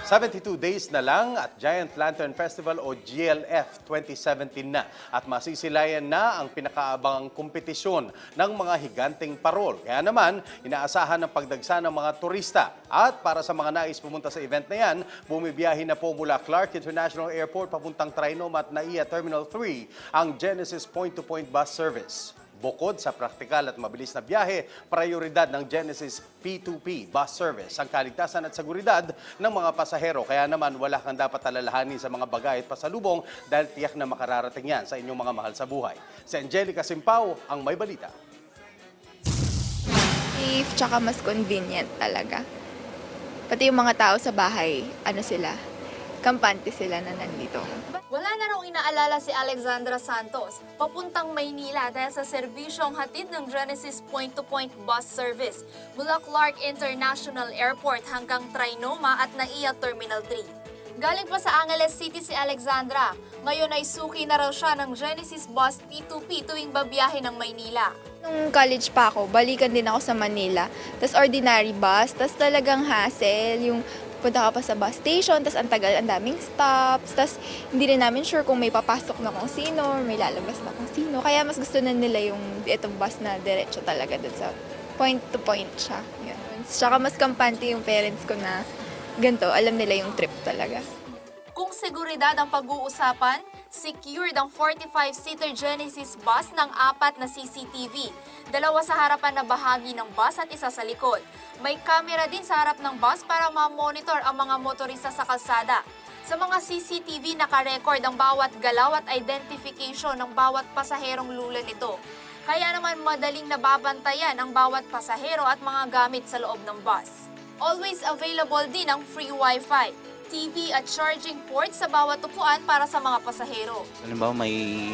72 days na lang at Giant Lantern Festival o GLF 2017 na at masisilayan na ang pinakaabangang kompetisyon ng mga higanteng parol. Kaya naman, inaasahan ang pagdagsa ng mga turista. At para sa mga nais pumunta sa event na yan, bumibiyahe na po mula Clark International Airport papuntang Trinoma at NAIA Terminal 3 ang Genesis Point-to-Point Bus Service. Bukod sa praktikal at mabilis na biyahe, prioridad ng Genesis P2P bus service ang kaligtasan at seguridad ng mga pasahero. Kaya naman wala kang dapat alalahanin sa mga bagay at pasalubong dahil tiyak na makararating yan sa inyong mga mahal sa buhay. Si Angelica Simpao ang may balita. Safe tsaka mas convenient talaga. Pati yung mga tao sa bahay, kampante sila na nandito. Wala na raw inaalala si Alexandra Santos papuntang Maynila dahil sa serbisyong hatid ng Genesis Point-to-Point Bus Service mula Clark International Airport hanggang Trinoma at NAIA Terminal 3. Galing pa sa Angeles City si Alexandra. Ngayon ay suki na raw siya ng Genesis Bus P2P tuwing babiyahe ng Maynila. Nung college pa ako, balikan din ako sa Manila. Tas ordinary bus, tas talagang hassle, yung punta ka pa sa bus station, tas ang tagal, ang daming stops, tas hindi rin namin sure kung may papasok na kung sino, or may lalabas na kung sino. Kaya mas gusto na nila yung itong bus na diretso talaga dun sa point to point siya. Yun. Tsaka mas kampante yung parents ko na ganito, alam nila yung trip talaga. Kung seguridad ang pag-uusapan, secured ang 45-seater Genesis bus ng 4 na CCTV. 2 sa harapan na bahagi ng bus at isa sa likod. May camera din sa harap ng bus para ma-monitor ang mga motorista sa kalsada. Sa mga CCTV, nakarecord ang bawat galaw at identification ng bawat pasaherong lula nito. Kaya naman madaling nababantayan ang bawat pasahero at mga gamit sa loob ng bus. Always available din ang free Wi-Fi, TV at charging port sa bawat upuan para sa mga pasahero. Halimbawa may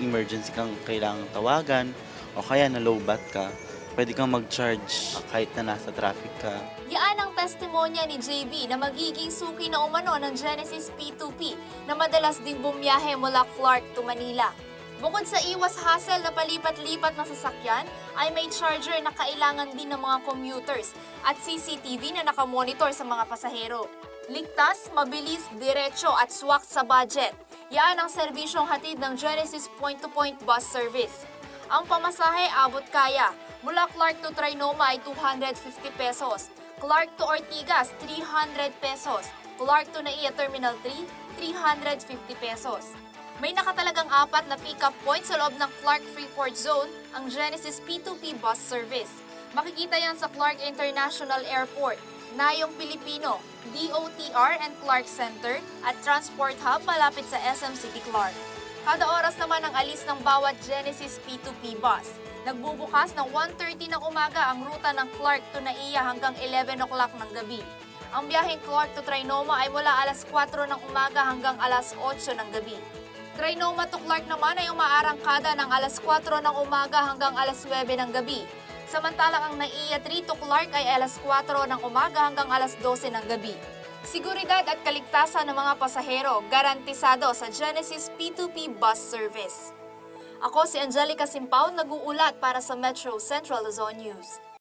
emergency kang kailangang tawagan o kaya na low bat ka, pwede kang mag-charge kahit na nasa traffic ka. Yaan ang testimonya ni JB na magiging suki na umano ng Genesis P2P na madalas ding bumiyahe mula Clark to Manila. Bukod sa iwas hassle na palipat-lipat na sasakyan, ay may charger na kailangan din ng mga commuters at CCTV na nakamonitor sa mga pasahero. Ligtas, mabilis, diretso at swak sa budget. Yan ang serbisyong hatid ng Genesis Point-to-Point Bus Service. Ang pamasahe abot kaya. Mula Clark to Trinoma ay 250 pesos. Clark to Ortigas, 300 pesos. Clark to NAIA Terminal 3, 350 pesos. May nakatalagang 4 na pick-up point sa loob ng Clark Freeport Zone, ang Genesis P2P Bus Service. Makikita yan sa Clark International Airport, Nayong Pilipino, DOTR and Clark Center at Transport Hub malapit sa SM City Clark. Kada oras naman ang alis ng bawat Genesis P2P bus. Nagbubukas ng 1:30 ng umaga ang ruta ng Clark to NAIA hanggang 11 o'clock ng gabi. Ang biyaheng Clark to Trinoma ay mula alas 4 ng umaga hanggang alas 8 ng gabi. Trinoma to Clark naman ay umaarangkada ng alas 4 ng umaga hanggang alas 9 ng gabi. Samantalang ang NAIA 3 to Clark ay alas 4 ng umaga hanggang alas 12 ng gabi. Seguridad at kaligtasan ng mga pasahero garantisado sa Genesis P2P Bus Service. Ako si Angelica Simpao, nag-uulat para sa Metro Central Luzon News.